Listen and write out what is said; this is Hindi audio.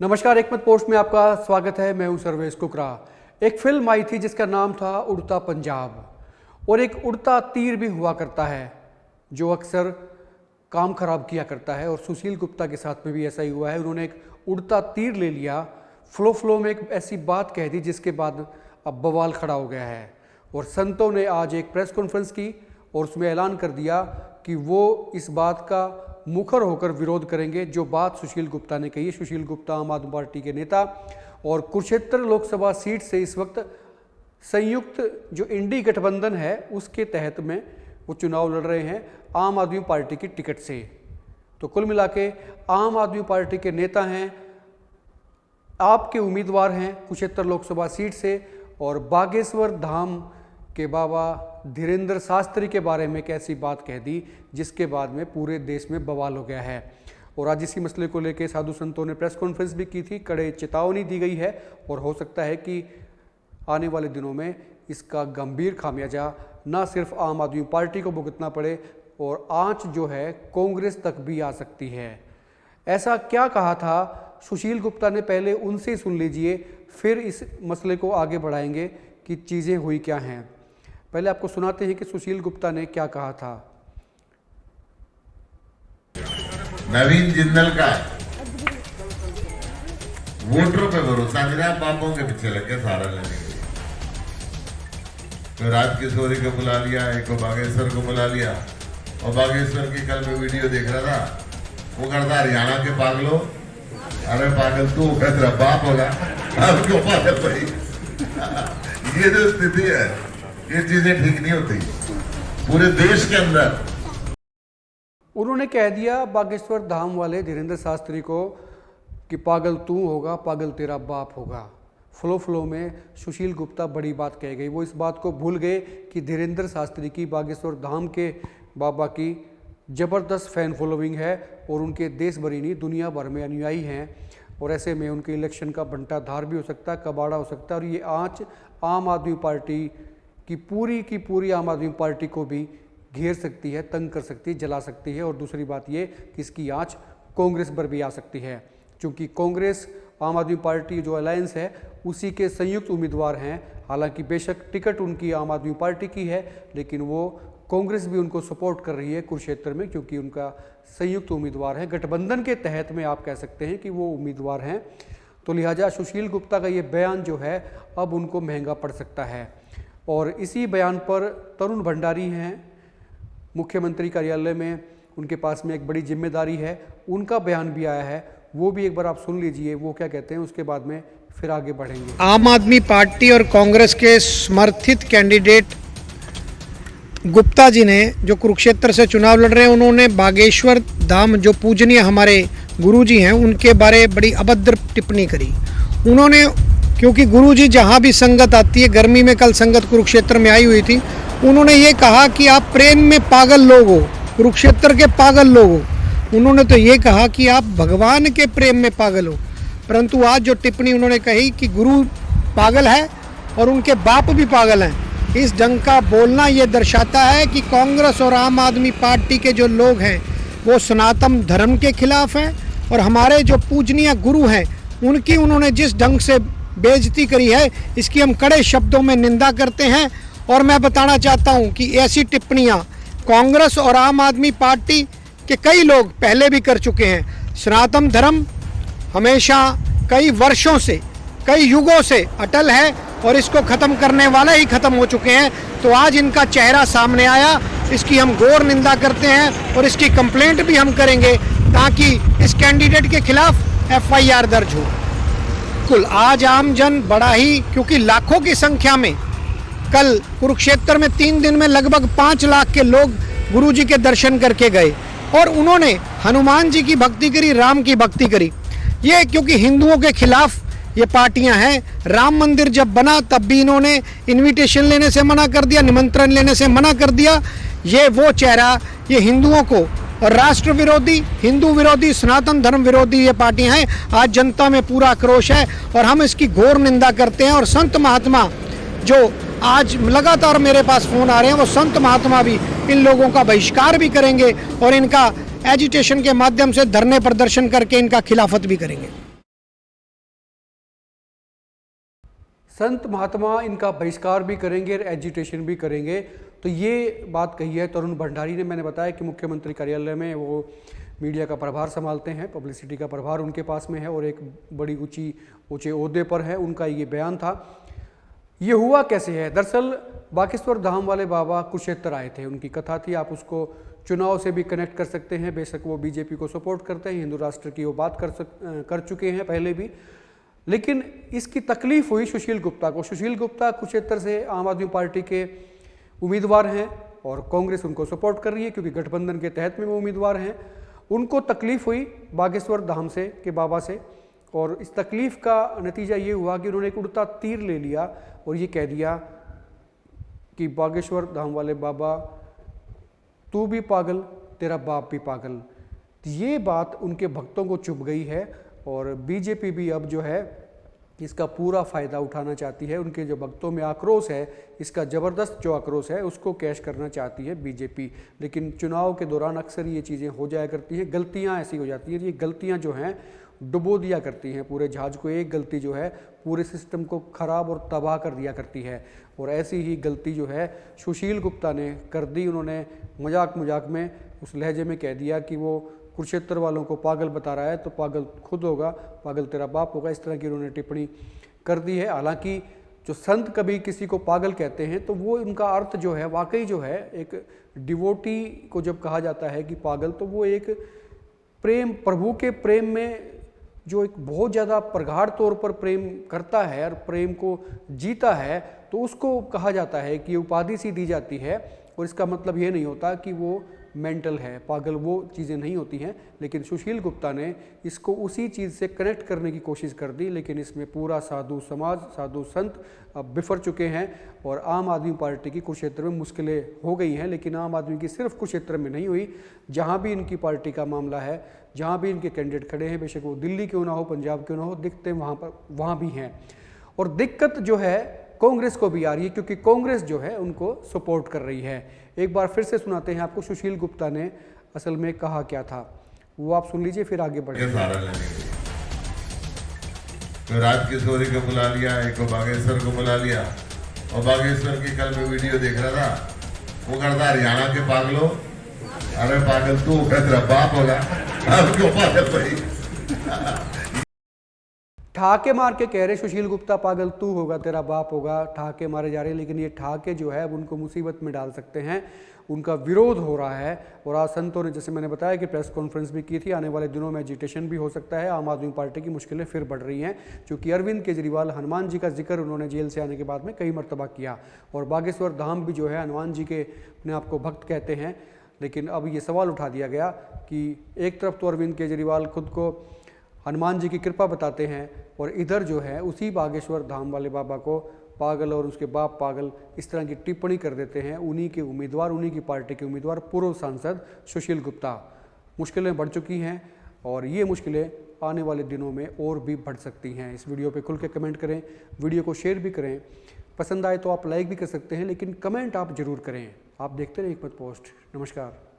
नमस्कार, एकमत पोस्ट में आपका स्वागत है। मैं हूं सर्वेश कुकरा। एक फिल्म आई थी जिसका नाम था उड़ता पंजाब, और एक उड़ता तीर भी हुआ करता है जो अक्सर काम खराब किया करता है, और सुशील गुप्ता के साथ में भी ऐसा ही हुआ है। उन्होंने एक उड़ता तीर ले लिया, फ्लो में एक ऐसी बात कह दी जिसके बाद अब बवाल खड़ा हो गया है। और संतों ने आज एक प्रेस कॉन्फ्रेंस की और उसमें ऐलान कर दिया कि वो इस बात का मुखर होकर विरोध करेंगे जो बात सुशील गुप्ता ने कही है। सुशील गुप्ता आम आदमी पार्टी के नेता और कुरुक्षेत्र लोकसभा सीट से इस वक्त संयुक्त जो इंडी गठबंधन है उसके तहत में वो चुनाव लड़ रहे हैं आम आदमी पार्टी की टिकट से। तो कुल मिला के आम आदमी पार्टी के नेता हैं, आपके उम्मीदवार हैं कुरुक्षेत्र लोकसभा सीट से, और बागेश्वर धाम के बाबा धीरेंद्र शास्त्री के बारे में एक ऐसी बात कह दी जिसके बाद में पूरे देश में बवाल हो गया है। और आज इसी मसले को लेकर साधु संतों ने प्रेस कॉन्फ्रेंस भी की थी, कड़े चेतावनी दी गई है और हो सकता है कि आने वाले दिनों में इसका गंभीर खामियाजा ना सिर्फ आम आदमी पार्टी को भुगतना पड़े और आंच जो है कांग्रेस तक भी आ सकती है। ऐसा क्या कहा था सुशील गुप्ता ने, पहले उनसे ही सुन लीजिए, फिर इस मसले को आगे बढ़ाएंगे कि चीज़ें हुई क्या हैं। पहले आपको सुनाते हैं कि सुशील गुप्ता ने क्या कहा था। नवीन जिंदल का वोटरों पे भरोसा नहीं रहा, बापों के पीछे लग के सारा लेने के लिए। तो राज किशोरी को बुला लिया, एक को बागेश्वर को बुला लिया, और बागेश्वर की कल मैं वीडियो देख रहा था, वो करता हरियाणा के पागलों, अरे पागल तू तेरा बाप होगा, आपको पागल भाई। ये जो स्थिति है, ये चीजें ठीक नहीं होती पूरे देश के अंदर। उन्होंने कह दिया बागेश्वर धाम वाले धीरेंद्र शास्त्री को कि पागल तू होगा, पागल तेरा बाप होगा। फ्लो में सुशील गुप्ता बड़ी बात कह गई। वो इस बात को भूल गए कि धीरेंद्र शास्त्री की बागेश्वर धाम के बाबा की ज़बरदस्त फैन फॉलोइंग है और उनके देश भर ही नहीं दुनिया भर में अनुयायी हैं, और ऐसे में उनके इलेक्शन का बंटाधार भी हो सकता है, कबाड़ा हो सकता है, और ये आंच आम आदमी पार्टी की पूरी आम आदमी पार्टी को भी घेर सकती है, तंग कर सकती है, जला सकती है। और दूसरी बात ये कि इसकी आंच कांग्रेस पर भी आ सकती है, क्योंकि कांग्रेस आम आदमी पार्टी जो अलायंस है उसी के संयुक्त उम्मीदवार हैं। हालांकि बेशक टिकट उनकी आम आदमी पार्टी की है, लेकिन वो कांग्रेस भी उनको सपोर्ट कर रही है कुरुक्षेत्र में, क्योंकि उनका संयुक्त उम्मीदवार है। गठबंधन के तहत में आप कह सकते हैं कि वो उम्मीदवार हैं। तो लिहाजा सुशील गुप्ता का ये बयान जो है अब उनको महंगा पड़ सकता है। और इसी बयान पर तरुण भंडारी हैं मुख्यमंत्री कार्यालय में, उनके पास में एक बड़ी जिम्मेदारी है, उनका बयान भी आया है, वो भी एक बार आप सुन लीजिए वो क्या कहते हैं, उसके बाद में फिर आगे बढ़ेंगे। आम आदमी पार्टी और कांग्रेस के समर्थित कैंडिडेट गुप्ता जी ने जो कुरुक्षेत्र से चुनाव लड़ रहे हैं, उन्होंने बागेश्वर धाम जो पूजनीय हमारे गुरुजी हैं उनके बारे बड़ी अभद्र टिप्पणी करी। उन्होंने, क्योंकि गुरुजी जहाँ भी संगत आती है, गर्मी में कल संगत कुरुक्षेत्र में आई हुई थी, उन्होंने ये कहा कि आप प्रेम में पागल लोग हो, कुरुक्षेत्र के पागल लोग हो। उन्होंने तो ये कहा कि आप भगवान के प्रेम में पागल हो। परंतु आज जो टिप्पणी उन्होंने कही कि गुरु पागल है और उनके बाप भी पागल हैं, इस ढंग का बोलना ये दर्शाता है कि कांग्रेस और आम आदमी पार्टी के जो लोग हैं वो सनातन धर्म के खिलाफ हैं, और हमारे जो पूजनीय गुरु हैं उनकी उन्होंने जिस ढंग से बेइज्जती करी है, इसकी हम कड़े शब्दों में निंदा करते हैं। और मैं बताना चाहता हूं कि ऐसी टिप्पणियां कांग्रेस और आम आदमी पार्टी के कई लोग पहले भी कर चुके हैं। सनातन धर्म हमेशा कई वर्षों से, कई युगों से अटल है और इसको ख़त्म करने वाले ही ख़त्म हो चुके हैं। तो आज इनका चेहरा सामने आया, इसकी हम घोर निंदा करते हैं और इसकी कंप्लेंट भी हम करेंगे ताकि इस कैंडिडेट के खिलाफ FIR दर्ज हो। बिल्कुल, आज आम जन बड़ा ही, क्योंकि लाखों की संख्या में कल कुरुक्षेत्र में 3 दिन में लगभग 5 लाख के लोग गुरुजी के दर्शन करके गए, और उन्होंने हनुमान जी की भक्ति करी, राम की भक्ति करी। ये क्योंकि हिंदुओं के खिलाफ ये पार्टियां हैं। राम मंदिर जब बना तब भी इन्होंने इनविटेशन लेने से मना कर दिया, निमंत्रण लेने से मना कर दिया। ये वो चेहरा, ये हिंदुओं को, और राष्ट्र विरोधी, हिंदू विरोधी, सनातन धर्म विरोधी ये पार्टियां हैं। आज जनता में पूरा आक्रोश है और हम इसकी घोर निंदा करते हैं। और संत महात्मा जो आज लगातार मेरे पास फोन आ रहे हैं, वो संत महात्मा भी इन लोगों का बहिष्कार भी करेंगे और इनका एजिटेशन के माध्यम से धरने प्रदर्शन करके इनका खिलाफत भी करेंगे। संत महात्मा इनका बहिष्कार भी करेंगे और एजिटेशन भी करेंगे। तो ये बात कही है तरुण भंडारी ने। मैंने बताया कि मुख्यमंत्री कार्यालय में वो मीडिया का प्रभार संभालते हैं, पब्लिसिटी का प्रभार उनके पास में है और एक बड़ी ऊंचे ओहदे पर है। उनका ये बयान था। ये हुआ कैसे है? दरअसल बागेश्वर धाम वाले बाबा कुरुक्षेत्र आए थे, उनकी कथा थी। आप उसको चुनाव से भी कनेक्ट कर सकते हैं। बेशक वो बीजेपी को सपोर्ट करते हैं, हिंदू राष्ट्र की वो बात कर चुके हैं पहले भी, लेकिन इसकी तकलीफ हुई सुशील गुप्ता को। सुशील गुप्ता कुरुक्षेत्र से आम आदमी पार्टी के उम्मीदवार हैं और कांग्रेस उनको सपोर्ट कर रही है क्योंकि गठबंधन के तहत में वो उम्मीदवार हैं। उनको तकलीफ हुई बागेश्वर धाम से के बाबा से, और इस तकलीफ का नतीजा ये हुआ कि उन्होंने एक उड़ता तीर ले लिया और ये कह दिया कि बागेश्वर धाम वाले बाबा तू भी पागल, तेरा बाप भी पागल। ये बात उनके भक्तों को चुभ गई है और बीजेपी भी अब जो है इसका पूरा फ़ायदा उठाना चाहती है। उनके जो भक्तों में आक्रोश है, इसका ज़बरदस्त जो आक्रोश है उसको कैश करना चाहती है बीजेपी। लेकिन चुनाव के दौरान अक्सर ये चीज़ें हो जाया करती हैं, गलतियां ऐसी हो जाती हैं। ये गलतियां जो हैं डुबो दिया करती हैं पूरे जहाज़ को। एक गलती जो है पूरे सिस्टम को ख़राब और तबाह कर दिया करती है, और ऐसी ही गलती जो है सुशील गुप्ता ने कर दी। उन्होंने मजाक में उस लहजे में कह दिया कि वो कुरुक्षेत्र वालों को पागल बता रहा है तो पागल खुद होगा, पागल तेरा बाप होगा। इस तरह की उन्होंने टिप्पणी कर दी है। हालांकि जो संत कभी किसी को पागल कहते हैं तो वो उनका अर्थ जो है वाकई जो है, एक डिवोटी को जब कहा जाता है कि पागल, तो वो एक प्रेम, प्रभु के प्रेम में जो एक बहुत ज़्यादा प्रगाढ़ तौर पर प्रेम करता है और प्रेम को जीता है, तो उसको कहा जाता है कि उपाधि सी दी जाती है। और इसका मतलब ये नहीं होता कि वो मेंटल है, पागल वो चीज़ें नहीं होती हैं। लेकिन सुशील गुप्ता ने इसको उसी चीज़ से कनेक्ट करने की कोशिश कर दी, लेकिन इसमें पूरा साधु समाज, साधु संत अब बिफर चुके हैं और आम आदमी पार्टी की कुरुक्षेत्र में मुश्किलें हो गई हैं। लेकिन आम आदमी की सिर्फ कुरुक्षेत्र में नहीं हुई, जहाँ भी इनकी पार्टी का मामला है, जहाँ भी इनके कैंडिडेट खड़े हैं, बेशक वो दिल्ली क्यों ना हो, पंजाब क्यों ना हो, दिखते वहाँ भी हैं। और दिक्कत जो है कांग्रेस को भी आ रही है क्योंकि कांग्रेस जो है उनको सपोर्ट कर रही है। एक बार फिर से सुनाते हैं आपको सुशील गुप्ता ने असल में कहा क्या था, वो आप सुन लीजिए फिर आगे बढ़े। तो राज किशोरी को बुला लिया, एक को बागेश्वर को बुला लिया, और बागेश्वर की कल मैं वीडियो देख रहा था, वो करता हरियाणा के पागलों, अरे पागल तू तेरा बाप होगा, आपको पागल भाई। ठाके मार के कह रहे सुशील गुप्ता पागल तू होगा, तेरा बाप होगा, ठाके मारे जा रहे हैं। लेकिन ये ठाके जो है उनको मुसीबत में डाल सकते हैं, उनका विरोध हो रहा है। और आज संतों ने, जैसे मैंने बताया, कि प्रेस कॉन्फ्रेंस भी की थी। आने वाले दिनों में एजिटेशन भी हो सकता है। आम आदमी पार्टी की मुश्किलें फिर बढ़ रही हैं क्योंकि अरविंद केजरीवाल, हनुमान जी का जिक्र उन्होंने जेल से आने के बाद में कई मरतबा किया, और बागेश्वर धाम भी जो है हनुमान जी के अपने आप को भक्त कहते हैं। लेकिन अब ये सवाल उठा दिया गया कि एक तरफ तो अरविंद केजरीवाल खुद को हनुमान जी की कृपा बताते हैं और इधर जो है उसी बागेश्वर धाम वाले बाबा को पागल और उसके बाप पागल इस तरह की टिप्पणी कर देते हैं उन्हीं के उम्मीदवार, उन्हीं की पार्टी के उम्मीदवार, पूर्व सांसद सुशील गुप्ता। मुश्किलें बढ़ चुकी हैं और ये मुश्किलें आने वाले दिनों में और भी बढ़ सकती हैं। इस वीडियो पे खुल के कमेंट करें, वीडियो को शेयर भी करें, पसंद आए तो आप लाइक भी कर सकते हैं, लेकिन कमेंट आप ज़रूर करें। आप देखते रहिए एक मत पोस्ट। नमस्कार।